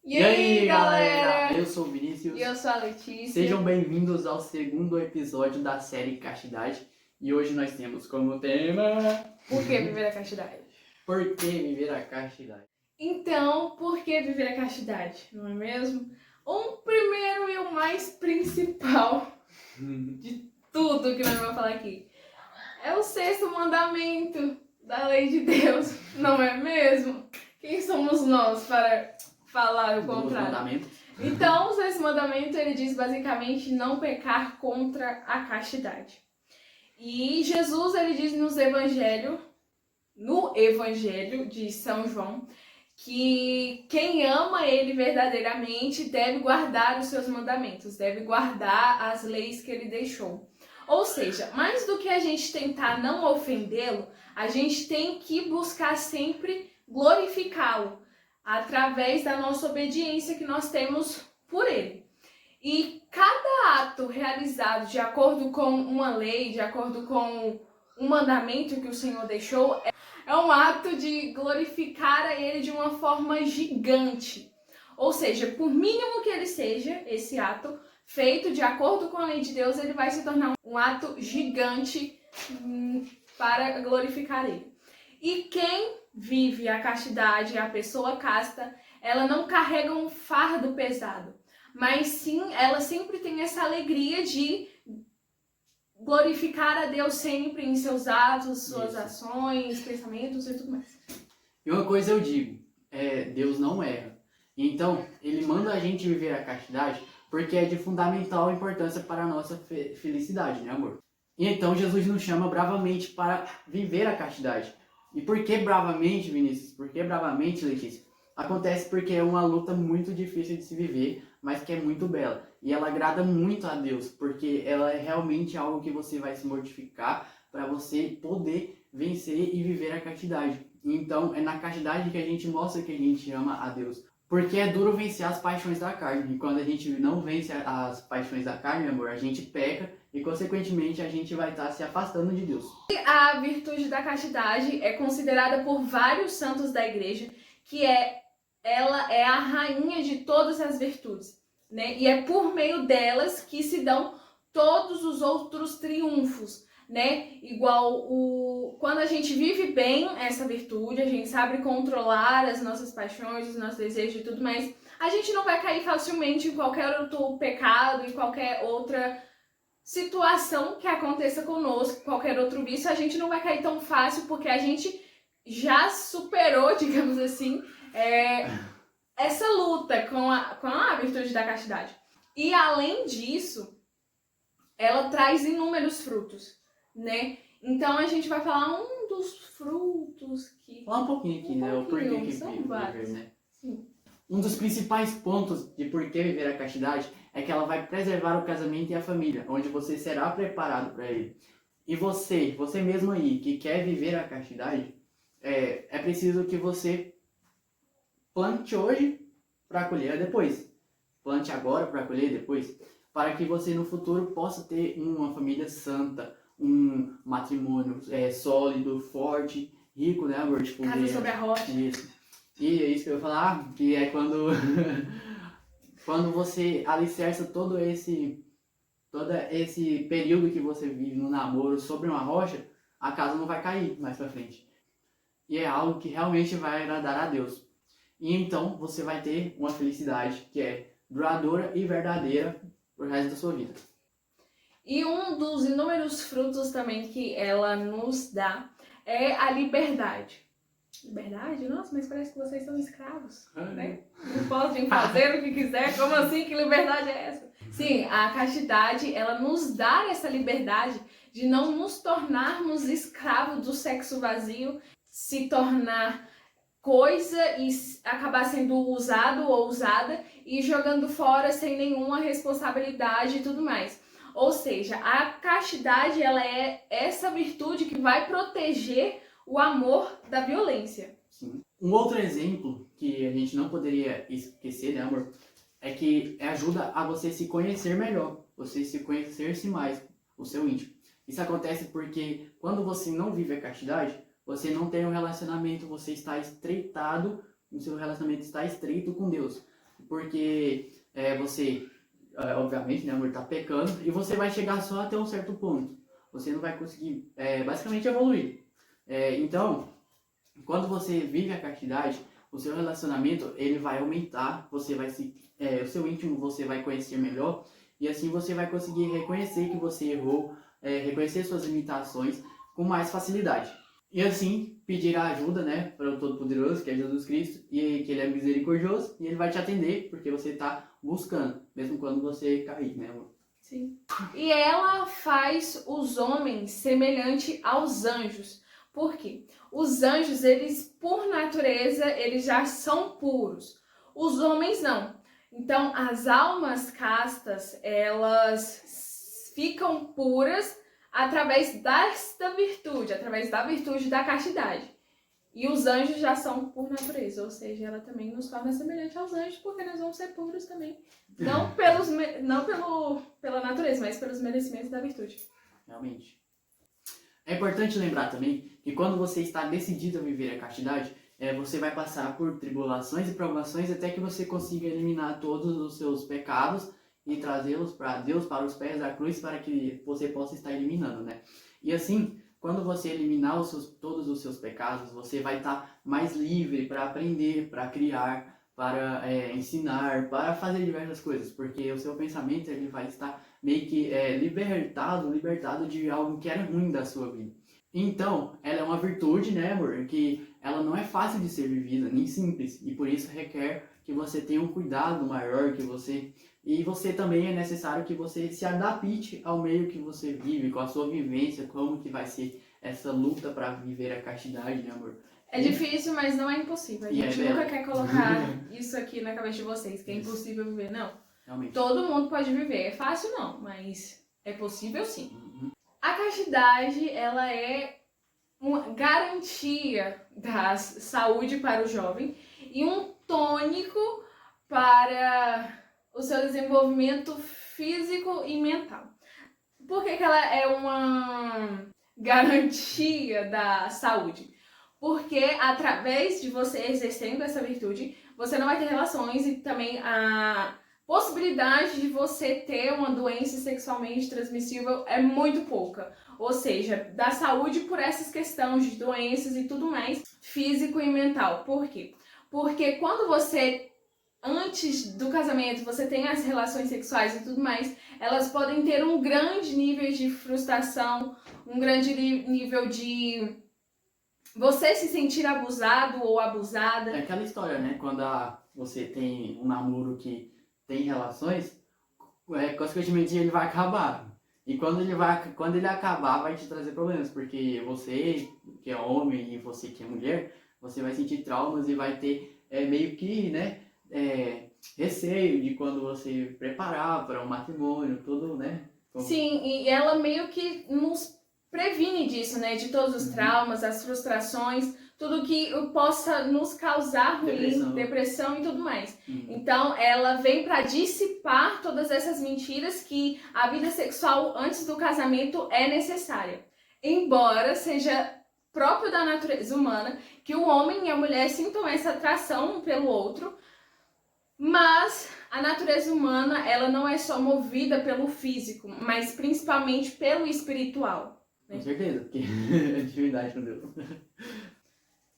E aí, galera? Eu sou o Vinícius. E eu sou a Letícia. Sejam bem-vindos ao segundo episódio da série Castidade. E hoje nós temos como tema... Por que viver a castidade? Por que viver a castidade? Então, por que viver a castidade? Não é mesmo? Um primeiro e o mais principal de tudo que nós vamos falar aqui é o sexto mandamento da lei de Deus, não é mesmo? Quem somos nós para falar o contrário? Então, o sexto mandamento, ele diz basicamente não pecar contra a castidade. E Jesus, ele diz no Evangelho de São João, que quem ama ele verdadeiramente deve guardar os seus mandamentos, deve guardar as leis que ele deixou. Ou seja, mais do que a gente tentar não ofendê-lo, a gente tem que buscar sempre glorificá-lo através da nossa obediência que nós temos por ele. E cada ato realizado de acordo com uma lei, de acordo com um mandamento que o Senhor deixou, é um ato de glorificar a ele de uma forma gigante. Ou seja, por mínimo que ele seja, esse ato feito de acordo com a lei de Deus, ele vai se tornar um ato gigante para glorificar ele. E quem vive a castidade, a pessoa casta, ela não carrega um fardo pesado, mas sim, ela sempre tem essa alegria de glorificar a Deus sempre em seus atos, suas ações, pensamentos e tudo mais. E uma coisa eu digo, Deus não erra. Então, ele manda a gente viver a castidade porque é de fundamental importância para a nossa felicidade, né, amor? E então Jesus nos chama bravamente para viver a castidade. E por que bravamente, Vinícius? Por que bravamente, Letícia? Acontece porque é uma luta muito difícil de se viver, mas que é muito bela. E ela agrada muito a Deus, porque ela é realmente algo que você vai se mortificar para você poder vencer e viver a castidade. Então, é na castidade que a gente mostra que a gente ama a Deus. Porque é duro vencer as paixões da carne. E quando a gente não vence as paixões da carne, amor, a gente peca e, consequentemente, a gente vai estar se afastando de Deus. E a virtude da castidade é considerada por vários santos da igreja que ela é a rainha de todas as virtudes, né? E é por meio delas que se dão todos os outros triunfos, né? Igual quando a gente vive bem essa virtude, a gente sabe controlar as nossas paixões, os nossos desejos e tudo mais, a gente não vai cair facilmente em qualquer outro pecado, em qualquer outra situação que aconteça conosco, qualquer outro vício, a gente não vai cair tão fácil porque a gente já superou, digamos assim, essa luta com a virtude da castidade. E além disso, ela traz inúmeros frutos, né? Então a gente vai falar um dos frutos que... Falar um pouquinho aqui, né? O porquê que viver, né? Sim. Um dos principais pontos de por que viver a castidade é que ela vai preservar o casamento e a família, onde você será preparado para ele. E você mesmo aí, que quer viver a castidade, é preciso que você plante hoje para colher depois. Plante agora para colher depois. Para que você no futuro possa ter uma família santa, um matrimônio sólido, forte, rico, né, amor? Tipo, casa sobre a rocha. Isso. E é isso que eu ia falar, que é quando, quando você alicerça todo esse período que você vive no namoro sobre uma rocha, a casa não vai cair mais pra frente. E é algo que realmente vai agradar a Deus. E então você vai ter uma felicidade que é duradoura e verdadeira pro resto da sua vida. E um dos inúmeros frutos também que ela nos dá é a liberdade. Liberdade? Nossa, mas parece que vocês são escravos, né? Não podem fazer o que quiser. Como assim? Que liberdade é essa? Sim, a castidade, ela nos dá essa liberdade de não nos tornarmos escravos do sexo vazio, se tornar coisa e acabar sendo usado ou usada e jogando fora sem nenhuma responsabilidade e tudo mais. Ou seja, a castidade, ela é essa virtude que vai proteger o amor da violência. Sim. Um outro exemplo que a gente não poderia esquecer, né, amor, é que ajuda a você se conhecer melhor, você se conhecer-se mais, o seu íntimo. Isso acontece porque quando você não vive a castidade, você não tem um relacionamento, você está estreitado, o seu relacionamento está estreito com Deus. porque você, obviamente, né, amor, tá pecando, e você vai chegar só até um certo ponto. Você não vai conseguir, basicamente, evoluir. Então, quando você vive a castidade, o seu relacionamento, ele vai aumentar, você vai o seu íntimo você vai conhecer melhor, e assim você vai conseguir reconhecer que você errou, reconhecer suas limitações com mais facilidade. E assim, pedir a ajuda, né, para o Todo-Poderoso, que é Jesus Cristo, e que ele é misericordioso, e ele vai te atender, porque você está buscando, mesmo quando você cair, né, amor? Sim. E ela faz os homens semelhante aos anjos. Por quê? Os anjos, eles, por natureza, eles já são puros. Os homens não. Então, as almas castas, elas ficam puras através desta virtude, através da virtude da castidade. E os anjos já são por natureza, ou seja, ela também nos torna semelhante aos anjos, porque nós vamos ser puros também. Não pela natureza, mas pelos merecimentos da virtude. Realmente. É importante lembrar também que quando você está decidido a viver a castidade, você vai passar por tribulações e provações até que você consiga eliminar todos os seus pecados e trazê-los para Deus, para os pés da cruz, para que você possa estar eliminando, né? E assim, quando você eliminar todos os seus pecados, você vai estar mais livre para aprender, para criar, para ensinar, para fazer diversas coisas, porque o seu pensamento ele vai estar meio que libertado de algo que era ruim da sua vida. Então, ela é uma virtude, né, amor, que ela não é fácil de ser vivida, nem simples, e por isso requer que você tenha um cuidado maior, e você também é necessário que você se adapte ao meio que você vive, com a sua vivência, como que vai ser essa luta para viver a castidade, né, amor? É difícil, mas não é impossível. A gente nunca quer colocar isso aqui na cabeça de vocês, que é impossível viver. Não. Realmente. Todo mundo pode viver. É fácil não, mas é possível sim. A castidade, ela é uma garantia da saúde para o jovem e um tônico para o seu desenvolvimento físico e mental. Por que ela é uma garantia da saúde? Porque através de você exercendo essa virtude, você não vai ter relações e também a possibilidade de você ter uma doença sexualmente transmissível é muito pouca. Ou seja, da saúde por essas questões de doenças e tudo mais, físico e mental. Por quê? Porque quando você, antes do casamento, você tem as relações sexuais e tudo mais, elas podem ter um grande nível de frustração, um grande nível de você se sentir abusado ou abusada. É aquela história, né? Quando você tem um namoro que tem relações, consequentemente ele vai acabar. E quando ele acabar, vai te trazer problemas, porque você que é homem e você que é mulher, você vai sentir traumas e vai ter meio que, né, receio de quando você preparar para um matrimônio, tudo, né? Sim, e ela meio que nos previne disso, né? De todos os traumas, as frustrações, tudo que possa nos causar ruim, depressão e tudo mais. Então, ela vem para dissipar todas essas mentiras que a vida sexual antes do casamento é necessária. Embora seja próprio da natureza humana que o homem e a mulher sintam essa atração um pelo outro, mas a natureza humana, ela não é só movida pelo físico, mas principalmente pelo espiritual. Com certeza, porque é divindade com Deus.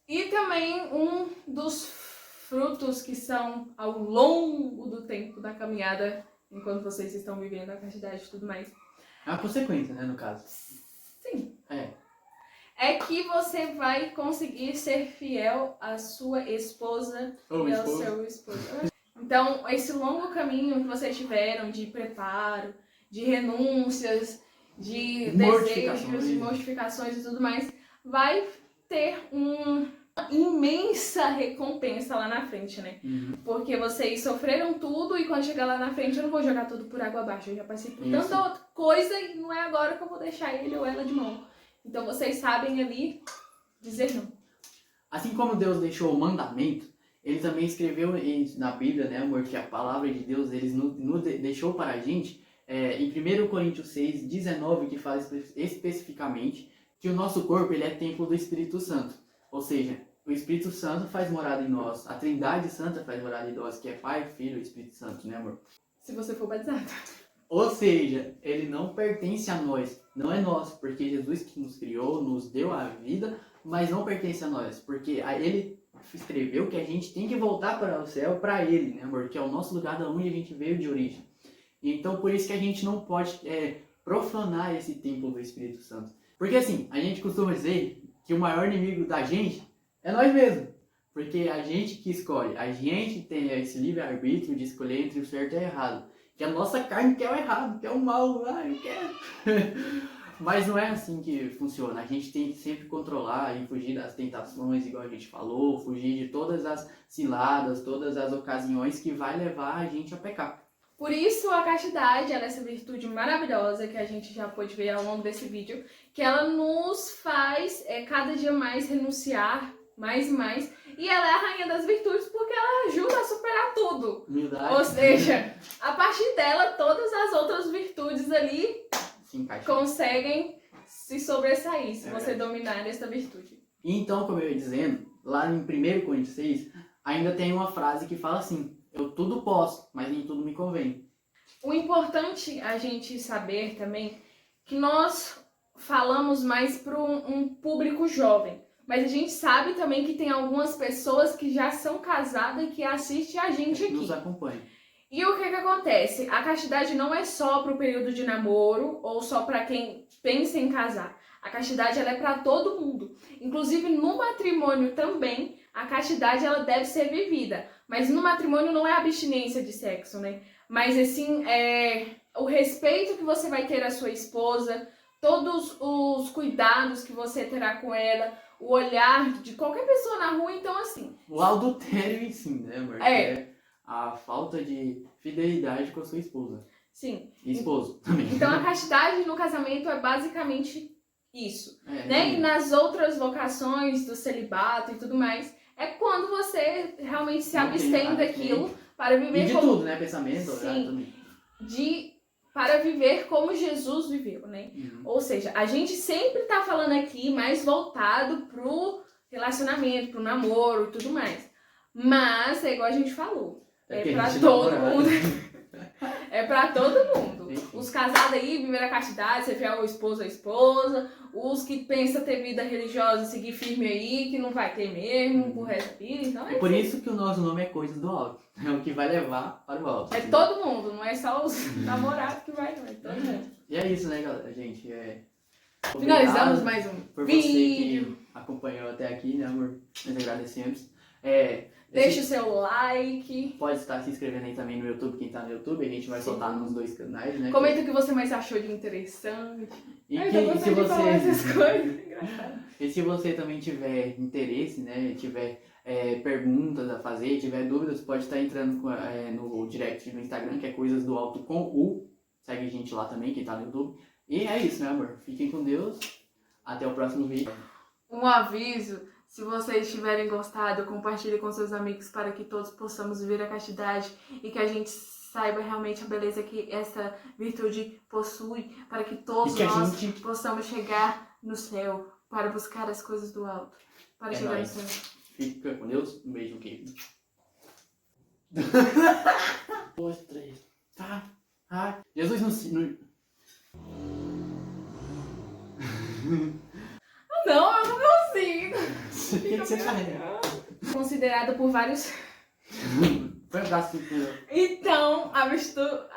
E também um dos frutos que são ao longo do tempo da caminhada, enquanto vocês estão vivendo a castidade e tudo mais. É uma consequência, né, no caso. Sim. É que você vai conseguir ser fiel à sua esposa e ao seu esposo. Então, esse longo caminho que vocês tiveram de preparo, de renúncias, de desejos, de mortificações e tudo mais, vai ter uma imensa recompensa lá na frente, né? Porque vocês sofreram tudo e quando chegar lá na frente eu não vou jogar tudo por água abaixo. Eu já passei por tanta outra coisa e não é agora que eu vou deixar ele ou ela de mão. Então vocês sabem ali dizer não. Assim como Deus deixou o mandamento, ele também escreveu na Bíblia, né, amor, que a palavra de Deus ele nos deixou para a gente, em 1 Coríntios 6, 19, que fala especificamente que o nosso corpo ele é templo do Espírito Santo. Ou seja, o Espírito Santo faz morada em nós. A Trindade Santa faz morada em nós, que é Pai, Filho e Espírito Santo, né, amor? Se você for batizado. Ou seja, ele não pertence a nós, não é nosso, porque Jesus que nos criou, nos deu a vida, mas não pertence a nós, porque ele escreveu que a gente tem que voltar para o céu, para ele, né, amor? Que é o nosso lugar da onde a gente veio de origem. Então, por isso que a gente não pode profanar esse templo do Espírito Santo. Porque assim, a gente costuma dizer que o maior inimigo da gente é nós mesmos. Porque a gente que escolhe, a gente tem esse livre-arbítrio de escolher entre o certo e o errado. Que a nossa carne quer o errado, quer o mal, eu quero. Mas não é assim que funciona. A gente tem que sempre controlar e fugir das tentações, igual a gente falou, fugir de todas as ciladas, todas as ocasiões que vai levar a gente a pecar. Por isso a castidade, ela é essa virtude maravilhosa que a gente já pôde ver ao longo desse vídeo, que ela nos faz cada dia mais renunciar, mais e mais, e ela é a rainha das virtudes porque ela ajuda a superar tudo. Humildade. Ou seja, a partir dela, todas as outras virtudes ali conseguem se sobressair, se você dominar essa virtude. Então, como eu ia dizendo, lá em 1 Coríntios 6, ainda tem uma frase que fala assim: eu tudo posso, mas nem tudo me convém. O importante a gente saber também que nós falamos mais para um público jovem, mas a gente sabe também que tem algumas pessoas que já são casadas e que assistem a gente aqui. Nos acompanha. E o que acontece? A castidade não é só para o período de namoro ou só para quem pensa em casar. A castidade ela é para todo mundo. Inclusive no matrimônio também, a castidade ela deve ser vivida. Mas no matrimônio não é abstinência de sexo, né? Mas assim, o respeito que você vai ter à sua esposa, todos os cuidados que você terá com ela, o olhar de qualquer pessoa na rua, então assim... O adultério em si, né, amor? É a falta de fidelidade com a sua esposa. Sim. E esposo também. Então a castidade no casamento é basicamente isso. Né? E nas outras vocações do celibato e tudo mais, é quando você realmente se abstém daquilo para viver de como... tudo, né? Pensamento, sim, também. Para viver como Jesus viveu, né? Ou seja, a gente sempre tá falando aqui mais voltado pro relacionamento, pro namoro e tudo mais. Mas é igual a gente falou. É pra todo mundo. É pra todo mundo. Os casados aí, viver a castidade, ser fiel ao esposo ou à esposa. Os que pensam ter vida religiosa, seguir firme aí, que não vai ter mesmo pro resto da vida. Então é por isso que o nosso nome é Coisas do Alto. É o que vai levar para o alto. É todo mundo, não é só os namorados que vai, não. É todo mundo. E é isso, né, galera? Gente, finalizamos mais um por vídeo. Você que acompanhou até aqui, né, amor? Nós agradecemos. Deixe o seu like. Pode estar se inscrevendo aí também no YouTube, quem tá no YouTube. A gente vai soltar nos dois canais, né? Comenta o que você mais achou de interessante. E se você também tiver interesse, né? Tiver perguntas a fazer, tiver dúvidas, pode estar entrando no direct do Instagram, que é Coisas do Alto com U. Segue a gente lá também, quem tá no YouTube. E é isso, né, amor? Fiquem com Deus. Até o próximo vídeo. Um aviso. Se vocês tiverem gostado, compartilhe com seus amigos para que todos possamos viver a castidade e que a gente saiba realmente a beleza que essa virtude possui, para que todos nós possamos chegar no céu, para buscar as coisas do alto, para chegar no céu. Fica com Deus, um beijo, querido. 2, 3, tá? Jesus no... Não, eu não consigo. O que você tá rindo? Considerado por vários... Foi um braço. Então, a mistura...